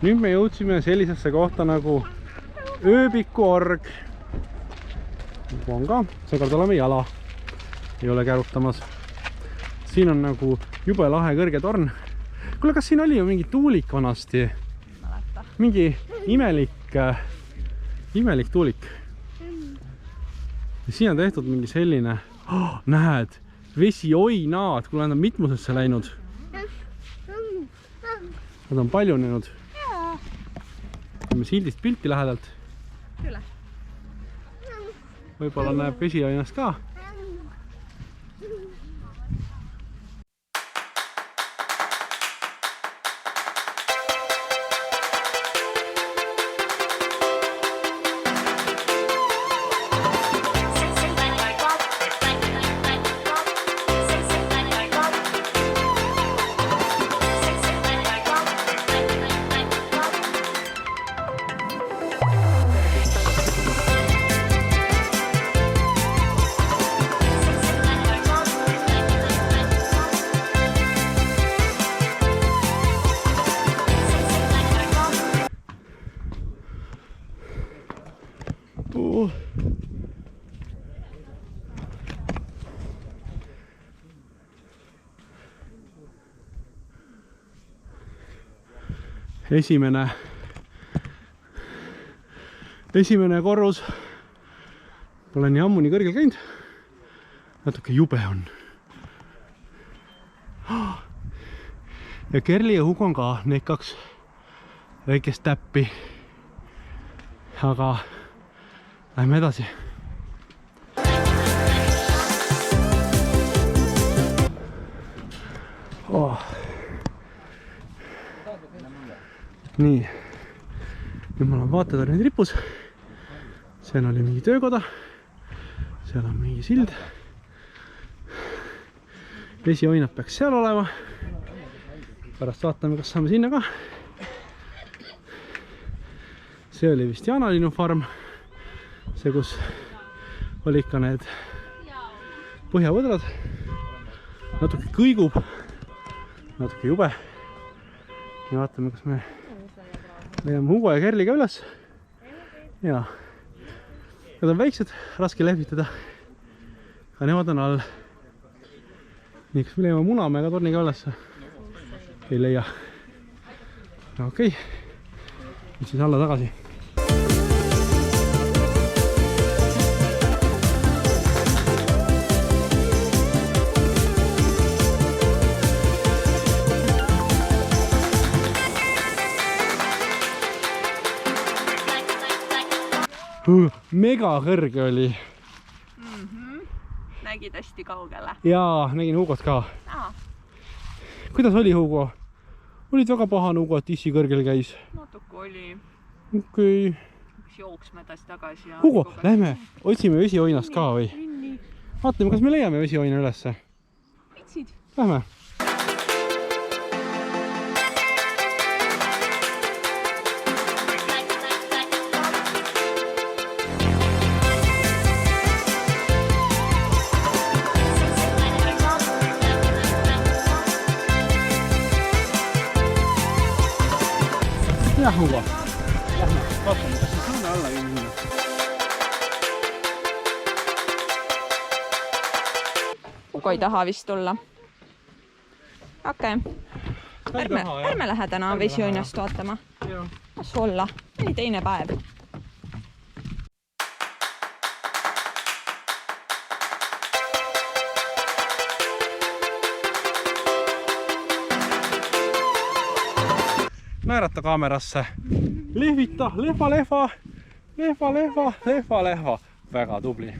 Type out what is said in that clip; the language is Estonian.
Nüüd me jõudsime sellisesse kohta nagu ööbikuorg. On ka, seekord oleme jala. Ei ole kärutamas. Siin on nagu jube lahe kõrge torn. Kuule, kas siin oli ju mingi tuulik vanasti? Mingi imelik tuulik. Ja siin on tehtud mingi selline, näed, vesioinaad, kuule, nad on mitmusesse läinud. Nad on paljunenud. Teeme sildist pilti lähedalt. Kyllä. Võib-olla näeb vesioinast ka. Esimene korrus. Pole nii ammu nii kõrgel käinud. Natuke jube on. Ja Kerli ja Hugo on ka need 2 väikest täppi. Aga lähme edasi. Nii. Nüüd mul on vaatetornid ripus. Seal oli mingi töökoda. Seal on mingi sild. Vesioinad peaks seal olema. Pärast vaatame, kas saame sinna ka. See oli vist Jaanalinu farm. See, kus oli ikka need põhjavõdrad. Natuke kõigub. Natuke jube. Ja vaatame, kas me leiame Hugo ja Kerli ka üles. Ja. Nad on väiksed, raske lehvitada. Aga nemad on all. Nii, kas me leiame Munamäe ka torniga üles? Ei leia. Okei. Nüüd siis alla tagasi. Mega kõrge oli. Nägid hästi kaugele. Jaa, nägin Hugot ka. Aa. Kuidas oli Hugo? Olid väga pahane Hugo, et issi kõrgel käis? Natuke oli. Okei. Jooksme edasi tagasi. Ja Hugo, lähme otsime vesioinast ka või? Nii. Vaatame, kas me leiame vesioina ülesse. Vitsid. Lähme. Jah, Hugo. Lähme, vaatame, kas me saame alla minna. Hugo ei taha vist tulla. Okei. Ärme lähe täna vesioinast vaatama. Kas olla? Oli teine päev. Naerata kaamerasse. Lehvita, lehva, lehva. Lehva, lehva, lehva, lehva. Väga tubli.